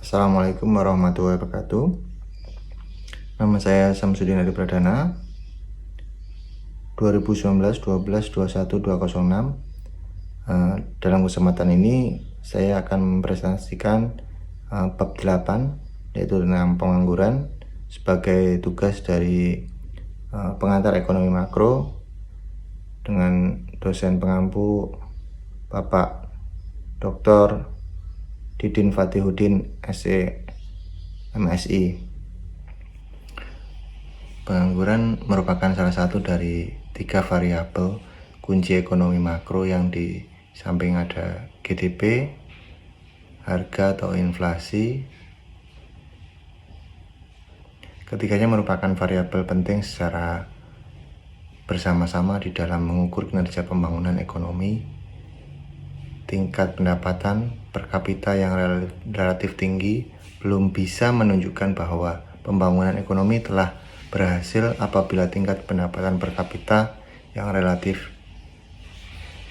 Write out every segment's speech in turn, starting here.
Assalamualaikum warahmatullahi wabarakatuh. Nama saya Samsudin Adi Pradana. 2019 12 21 206. Dalam kesempatan ini saya akan mempresentasikan bab 8, yaitu tentang pengangguran sebagai tugas dari pengantar ekonomi makro dengan dosen pengampu Bapak Dr. Didin Fatihudin SE MSI. Pengangguran merupakan salah satu dari 3 variabel kunci ekonomi makro yang di samping ada GDP, harga atau inflasi. Ketiganya merupakan variabel penting secara bersama-sama di dalam mengukur kinerja pembangunan ekonomi. Tingkat pendapatan per kapita yang relatif tinggi belum bisa menunjukkan bahwa pembangunan ekonomi telah berhasil apabila tingkat pendapatan per kapita yang relatif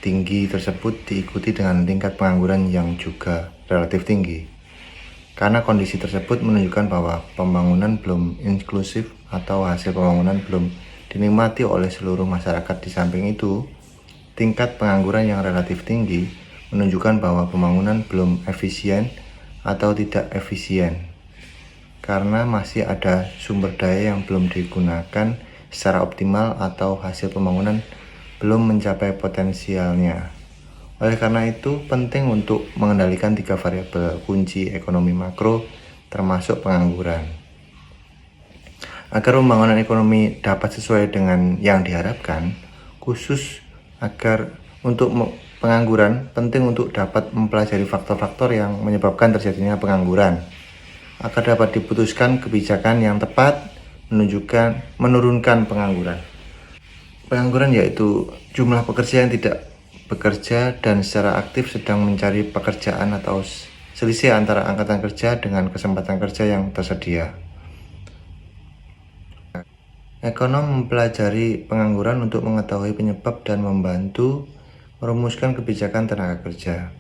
tinggi tersebut diikuti dengan tingkat pengangguran yang juga relatif tinggi. Karena kondisi tersebut menunjukkan bahwa pembangunan belum inklusif atau hasil pembangunan belum dinikmati oleh seluruh masyarakat. Di samping itu, tingkat pengangguran yang relatif tinggi menunjukkan bahwa pembangunan belum efisien atau tidak efisien karena masih ada sumber daya yang belum digunakan secara optimal atau hasil pembangunan belum mencapai potensialnya. Oleh karena itu, penting untuk mengendalikan 3 variabel kunci ekonomi makro termasuk pengangguran. Agar pembangunan ekonomi dapat sesuai dengan yang diharapkan, khusus agar untuk pengangguran, penting untuk dapat mempelajari faktor-faktor yang menyebabkan terjadinya pengangguran agar dapat diputuskan kebijakan yang tepat menurunkan pengangguran. Pengangguran yaitu jumlah pekerja yang tidak bekerja dan secara aktif sedang mencari pekerjaan atau selisih antara angkatan kerja dengan kesempatan kerja yang tersedia. Ekonom mempelajari pengangguran untuk mengetahui penyebab dan membantu merumuskan kebijakan tenaga kerja.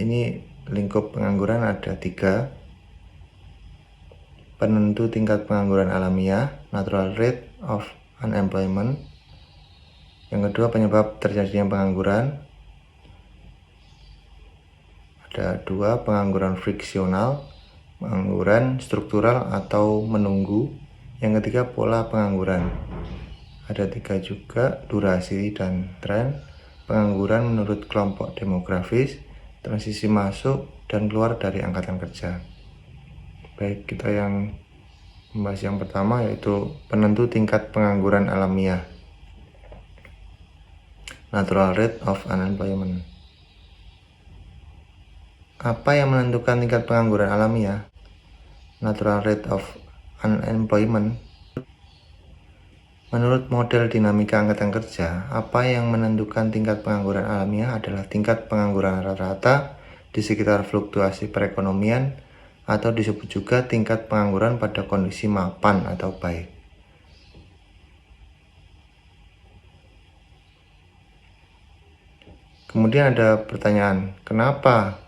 Ini lingkup pengangguran ada 3. Penentu tingkat pengangguran alamiah, natural rate of unemployment. Yang kedua, penyebab terjadinya pengangguran. Ada 2, pengangguran friksional, pengangguran struktural atau menunggu. Yang ketiga, pola pengangguran. Ada 3 juga, durasi dan tren, pengangguran menurut kelompok demografis, transisi masuk dan keluar dari angkatan kerja. Baik, kita yang membahas yang pertama yaitu penentu tingkat pengangguran alamiah, natural rate of unemployment. Apa yang menentukan tingkat pengangguran alamiah? Natural rate of unemployment. Menurut model dinamika angkatan kerja, apa yang menentukan tingkat pengangguran alamiah adalah tingkat pengangguran rata-rata di sekitar fluktuasi perekonomian atau disebut juga tingkat pengangguran pada kondisi mapan atau baik. Kemudian ada pertanyaan, kenapa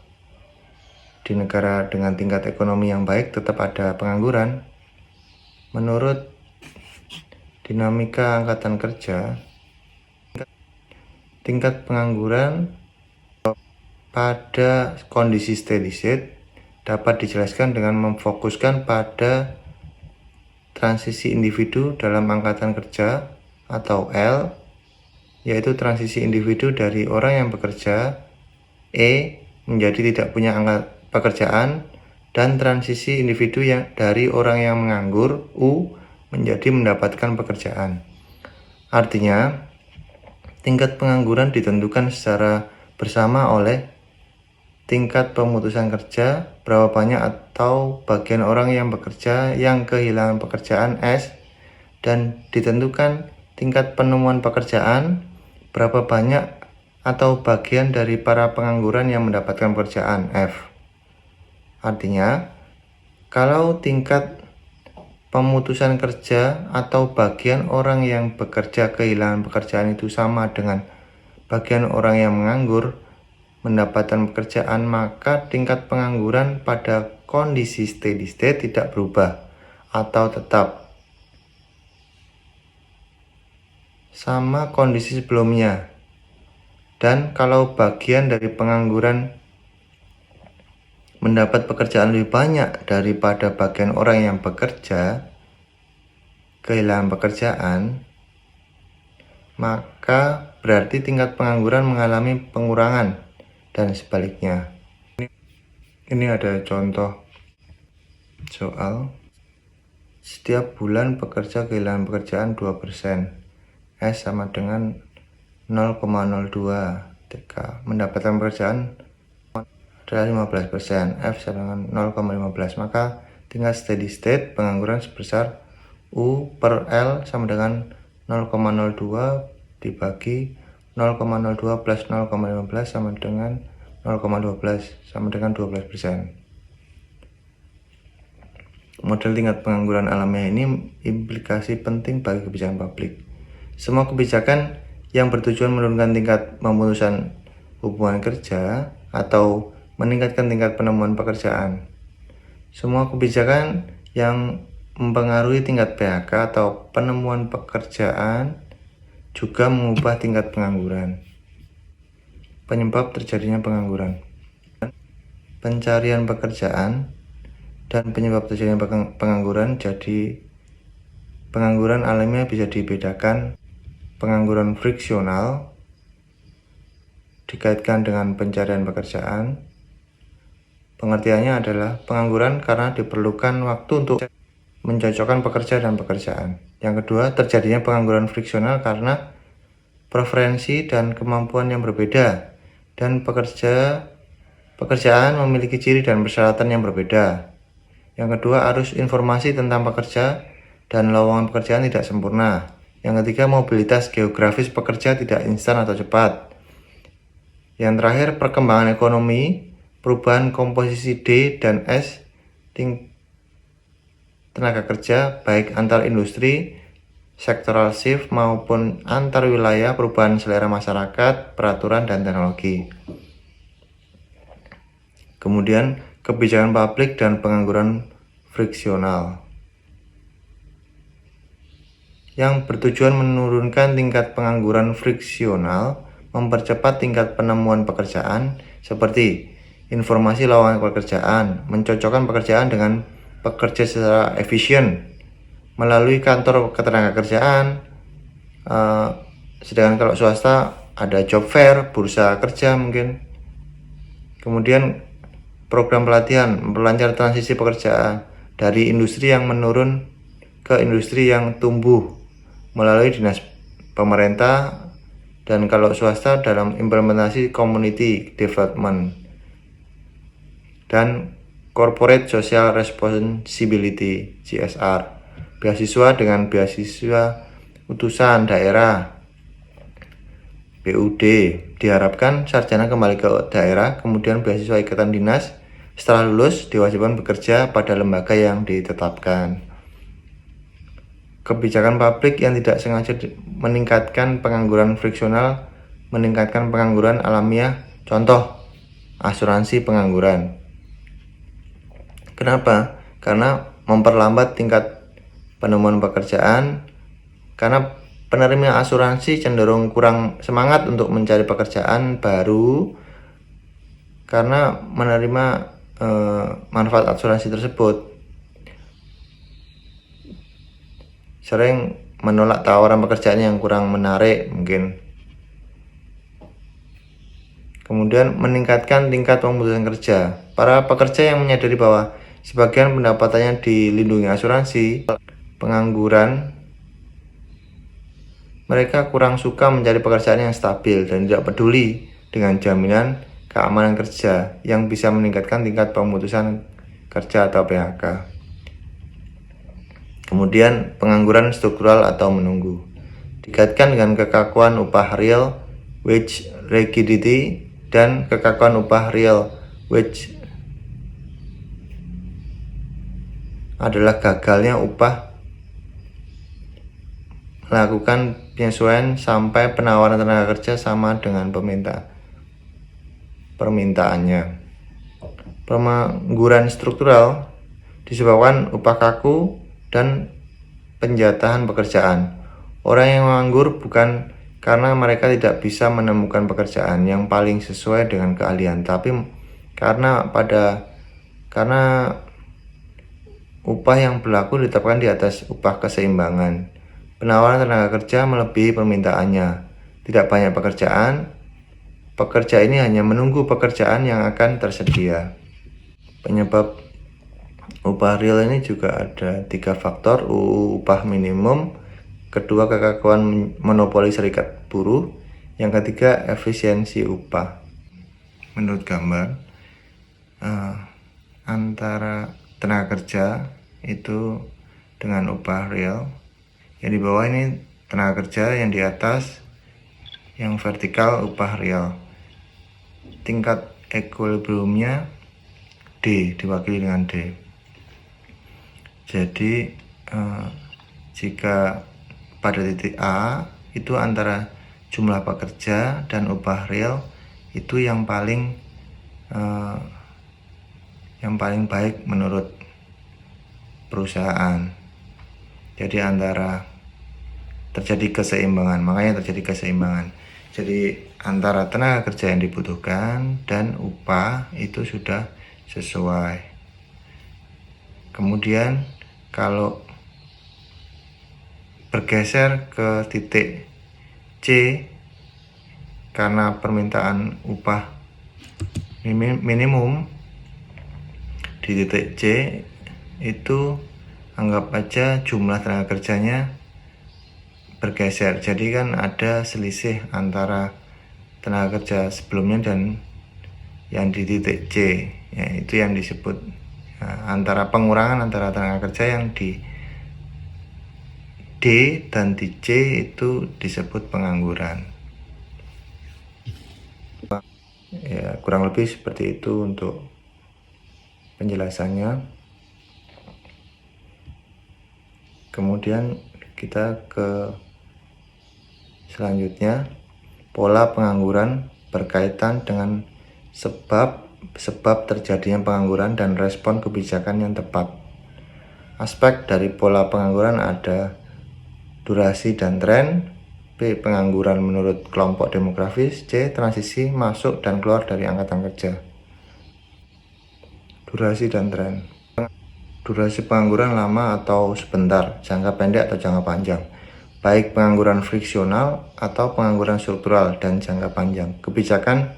di negara dengan tingkat ekonomi yang baik tetap ada pengangguran? Menurut dinamika angkatan kerja, tingkat pengangguran pada kondisi steady state dapat dijelaskan dengan memfokuskan pada transisi individu dalam angkatan kerja atau L, yaitu transisi individu dari orang yang bekerja E menjadi tidak punya pekerjaan, dan transisi individu yang dari orang yang menganggur U menjadi mendapatkan pekerjaan. Artinya, tingkat pengangguran ditentukan secara bersama oleh tingkat pemutusan kerja, berapa banyak atau bagian orang yang bekerja yang kehilangan pekerjaan S, dan ditentukan tingkat penemuan pekerjaan, berapa banyak atau bagian dari para pengangguran yang mendapatkan pekerjaan F. Artinya, kalau tingkat pemutusan kerja atau bagian orang yang bekerja kehilangan pekerjaan itu sama dengan bagian orang yang menganggur, mendapatkan pekerjaan, maka tingkat pengangguran pada kondisi steady state tidak berubah atau tetap sama kondisi sebelumnya. Dan kalau bagian dari pengangguran mendapat pekerjaan lebih banyak daripada bagian orang yang bekerja, kehilangan pekerjaan, maka berarti tingkat pengangguran mengalami pengurangan dan sebaliknya. Ini ada contoh soal. Setiap bulan pekerja kehilangan pekerjaan 2%. S sama dengan 0,02. Ketika mendapatkan pekerjaan adalah 15%. F sama dengan 0,15. Maka tingkat steady state pengangguran sebesar U per L sama dengan 0,02 dibagi 0,02 plus 0,15 sama dengan 0,12 sama dengan 12%. Model tingkat pengangguran alamiah ini implikasi penting bagi kebijakan publik. Semua kebijakan yang bertujuan menurunkan tingkat pemutusan hubungan kerja atau meningkatkan tingkat penemuan pekerjaan. Semua kebijakan yang mempengaruhi tingkat PHK atau penemuan pekerjaan juga mengubah tingkat pengangguran. Penyebab terjadinya pengangguran. Pencarian pekerjaan dan penyebab terjadinya pengangguran. Jadi pengangguran alamiah bisa dibedakan. Pengangguran friksional dikaitkan dengan pencarian pekerjaan. Pengertiannya adalah pengangguran karena diperlukan waktu untuk mencocokkan pekerja dan pekerjaan. Yang kedua, terjadinya pengangguran friksional karena preferensi dan kemampuan yang berbeda dan pekerjaan memiliki ciri dan persyaratan yang berbeda. Yang kedua, arus informasi tentang pekerja dan lowongan pekerjaan tidak sempurna. Yang ketiga, mobilitas geografis pekerja tidak instan atau cepat. Yang terakhir, perkembangan ekonomi, perubahan komposisi D dan S tenaga kerja baik antar industri, sektoral shift maupun antar wilayah, perubahan selera masyarakat, peraturan dan teknologi. Kemudian kebijakan publik dan pengangguran friksional yang bertujuan menurunkan tingkat pengangguran friksional, mempercepat tingkat penemuan pekerjaan seperti informasi lowongan pekerjaan, mencocokkan pekerjaan dengan pekerja secara efisien melalui kantor ketenagakerjaan. Sedangkan kalau swasta ada job fair, bursa kerja mungkin. Kemudian program pelatihan memperlancar transisi pekerjaan dari industri yang menurun ke industri yang tumbuh melalui dinas pemerintah, dan kalau swasta dalam implementasi community development dan corporate social responsibility CSR. Beasiswa dengan beasiswa utusan daerah BUD, diharapkan sarjana kembali ke daerah, kemudian beasiswa ikatan dinas. Setelah lulus diwajibkan bekerja pada lembaga yang ditetapkan. Kebijakan publik yang tidak sengaja meningkatkan pengangguran friksional, meningkatkan pengangguran alamiah. Contoh, asuransi pengangguran. Kenapa? Karena memperlambat tingkat penemuan pekerjaan, karena penerima asuransi cenderung kurang semangat untuk mencari pekerjaan baru karena menerima manfaat asuransi tersebut. Sering menolak tawaran pekerjaan yang kurang menarik mungkin. Kemudian meningkatkan tingkat pemutusan kerja. Para pekerja yang menyadari bahwa sebagian pendapatannya dilindungi asuransi pengangguran, mereka kurang suka mencari pekerjaan yang stabil dan tidak peduli dengan jaminan keamanan kerja yang bisa meningkatkan tingkat pemutusan kerja atau PHK. Kemudian pengangguran struktural atau menunggu dikaitkan dengan kekakuan upah real wage rigidity dan kekakuan upah real wage adalah gagalnya upah melakukan penyesuaian sampai penawaran tenaga kerja sama dengan pemerintah. permintaannya. Pengangguran struktural disebabkan upah kaku dan penjatahan pekerjaan. Orang yang menganggur bukan karena mereka tidak bisa menemukan pekerjaan yang paling sesuai dengan keahlian, tapi karena upah yang berlaku ditetapkan di atas upah keseimbangan. Penawaran tenaga kerja melebihi permintaannya. Tidak banyak pekerjaan. Pekerja ini hanya menunggu pekerjaan yang akan tersedia. Penyebab upah real ini juga ada 3 faktor: upah minimum, kedua kekakuan monopoli serikat buruh, yang ketiga efisiensi upah. Menurut gambar, antara tenaga kerja itu dengan upah real, yang di bawah ini tenaga kerja, yang di atas yang vertikal upah real. Tingkat equilibriumnya D, diwakili dengan D. Jadi jika pada titik A itu antara jumlah pekerja dan upah real itu yang paling baik menurut perusahaan. Jadi terjadi keseimbangan, makanya terjadi keseimbangan. Jadi antara tenaga kerja yang dibutuhkan dan upah itu sudah sesuai. Kemudian kalau bergeser ke titik C, karena permintaan upah minimum di titik C itu anggap aja jumlah tenaga kerjanya bergeser. Jadi kan ada selisih antara tenaga kerja sebelumnya dan yang di titik C, ya, itu yang disebut antara pengurangan antara tenaga kerja yang di D dan di C itu disebut pengangguran. Ya, kurang lebih seperti itu untuk penjelasannya. Kemudian kita ke selanjutnya, pola pengangguran berkaitan dengan sebab terjadinya pengangguran dan respon kebijakan yang tepat. Aspek dari pola pengangguran ada durasi dan tren, B. Pengangguran menurut kelompok demografis, C. Transisi masuk dan keluar dari angkatan kerja. Durasi dan tren. Durasi pengangguran lama atau sebentar, jangka pendek atau jangka panjang, baik pengangguran friksional atau pengangguran struktural dan jangka panjang. Kebijakan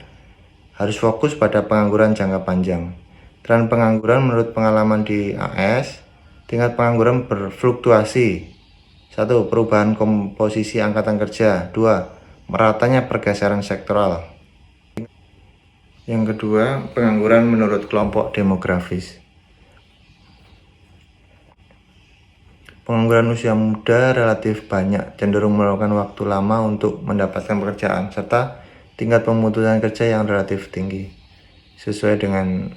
harus fokus pada pengangguran jangka panjang. Tren pengangguran menurut pengalaman di AS, tingkat pengangguran berfluktuasi. 1. Perubahan komposisi angkatan kerja. 2. Meratanya pergeseran sektoral. Yang kedua, pengangguran menurut kelompok demografis. Pengangguran usia muda relatif banyak, cenderung memerlukan waktu lama untuk mendapatkan pekerjaan, serta tingkat pemutusan kerja yang relatif tinggi, sesuai dengan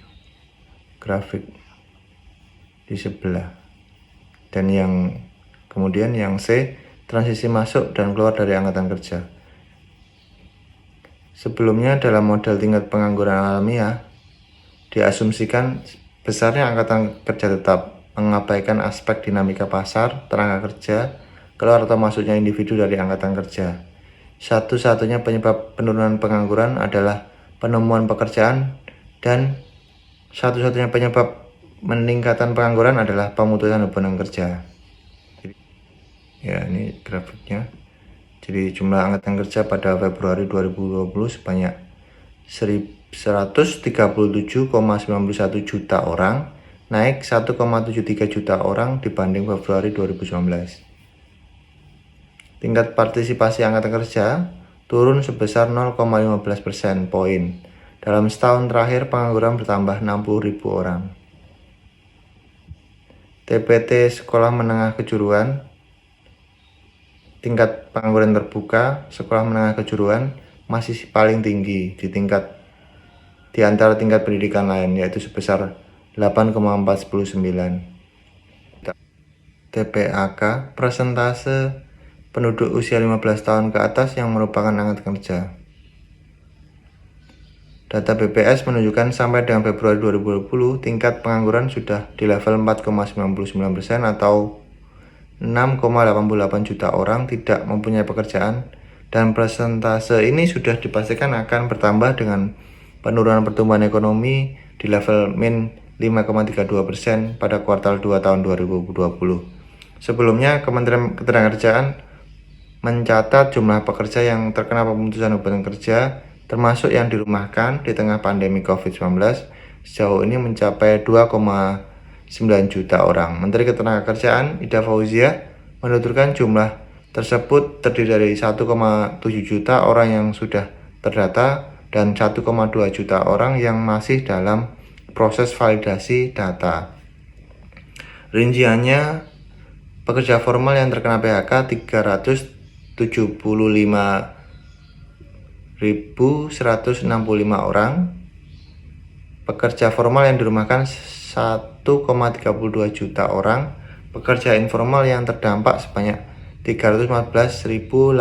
grafik di sebelah. Dan kemudian yang C, transisi masuk dan keluar dari angkatan kerja. Sebelumnya dalam model tingkat pengangguran alamiah, diasumsikan besarnya angkatan kerja tetap, mengabaikan aspek dinamika pasar, tenaga kerja, keluar atau masuknya individu dari angkatan kerja. Satu-satunya penyebab penurunan pengangguran adalah penemuan pekerjaan, dan satu-satunya penyebab meningkatan pengangguran adalah pemutusan hubungan kerja. Ya, ini grafiknya. Jadi jumlah angkatan kerja pada Februari 2020 sebanyak 137,91 juta orang, naik 1,73 juta orang dibanding Februari 2019. Tingkat partisipasi angkatan kerja turun sebesar 0,15% poin. Dalam setahun terakhir, pengangguran bertambah 60.000 orang. TPT Sekolah Menengah Kejuruan, tingkat pengangguran terbuka sekolah menengah kejuruan masih paling tinggi di antara tingkat pendidikan lain, yaitu sebesar 8,49. TPAK, persentase penduduk usia 15 tahun ke atas yang merupakan angkatan kerja. Data BPS menunjukkan sampai dengan Februari 2020, tingkat pengangguran sudah di level 4,99% atau 6,88 juta orang tidak mempunyai pekerjaan, dan persentase ini sudah dipastikan akan bertambah dengan penurunan pertumbuhan ekonomi di level min 5,32% pada kuartal 2 tahun 2020. Sebelumnya, Kementerian Ketenagakerjaan mencatat jumlah pekerja yang terkena pemutusan hubungan kerja termasuk yang dirumahkan di tengah pandemi COVID-19 sejauh ini mencapai 2,9 juta orang. Menteri Ketenagakerjaan Ida Fauzia menuturkan jumlah tersebut terdiri dari 1,7 juta orang yang sudah terdata dan 1,2 juta orang yang masih dalam proses validasi data. Rinciannya, pekerja formal yang terkena PHK 375.165 orang, pekerja formal yang dirumahkan 1,32 juta orang, pekerja informal yang terdampak sebanyak 314.883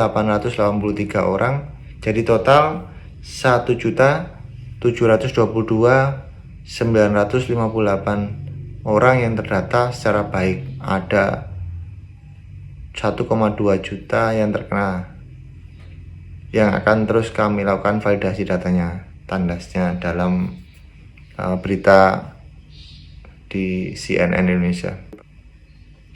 orang, jadi total 1.722.958 orang yang terdata secara baik. Ada 1,2 juta yang terkena, yang akan terus kami lakukan validasi datanya, tandasnya dalam berita di CNN Indonesia.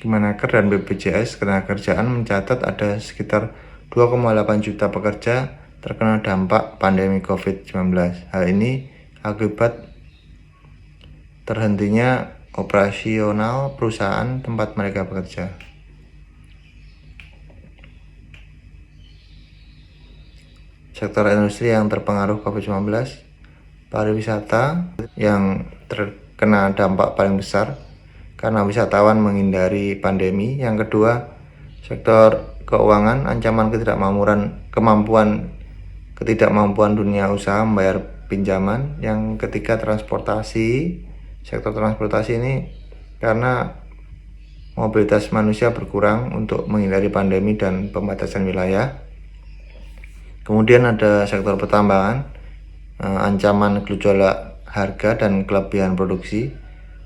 Kemenaker dan BPJS Ketenagakerjaan mencatat ada sekitar 2,8 juta pekerja terkena dampak pandemi COVID-19. Hal ini akibat terhentinya operasional perusahaan tempat mereka bekerja. Sektor industri yang terpengaruh COVID-19, pariwisata yang terkena dampak paling besar karena wisatawan menghindari pandemi. Yang kedua, sektor keuangan, ancaman ketidakmampuan dunia usaha membayar pinjaman. Yang ketiga, transportasi. Sektor transportasi ini karena mobilitas manusia berkurang untuk menghindari pandemi dan pembatasan wilayah. Kemudian ada sektor pertambangan, ancaman gejolak harga dan kelebihan produksi.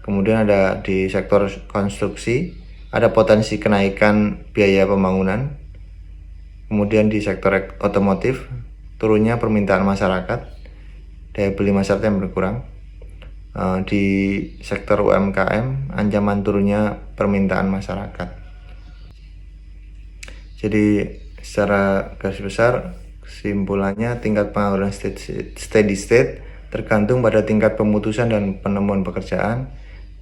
Kemudian ada di sektor konstruksi, ada potensi kenaikan biaya pembangunan. Kemudian di sektor otomotif, turunnya permintaan masyarakat, daya beli masyarakat yang berkurang. Di sektor UMKM, ancaman turunnya permintaan masyarakat. Jadi secara garis besar, kesimpulannya tingkat pengangguran steady state tergantung pada tingkat pemutusan dan penemuan pekerjaan.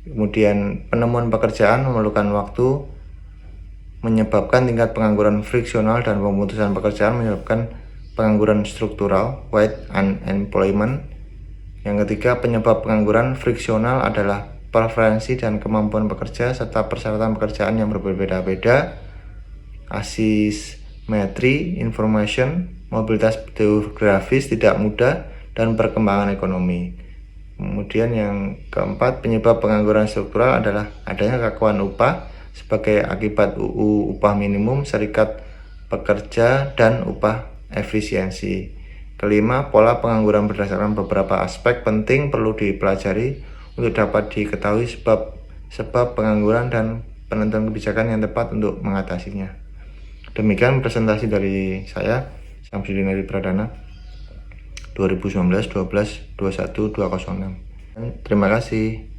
Kemudian penemuan pekerjaan memerlukan waktu, menyebabkan tingkat pengangguran friksional, dan pemutusan pekerjaan menyebabkan pengangguran struktural, white unemployment. Yang ketiga, penyebab pengangguran friksional adalah preferensi dan kemampuan bekerja serta persyaratan pekerjaan yang berbeda-beda, asimetri information, mobilitas geografis tidak mudah, dan perkembangan ekonomi. Kemudian yang keempat, penyebab pengangguran struktural adalah adanya kakuan upah sebagai akibat UU upah minimum, serikat pekerja, dan upah efisiensi. Kelima, pola pengangguran berdasarkan beberapa aspek penting perlu dipelajari untuk dapat diketahui sebab pengangguran dan penentuan kebijakan yang tepat untuk mengatasinya. Demikian presentasi dari saya, Syamsuddin Adi Pradana, 2019 12 21 206. Terima kasih.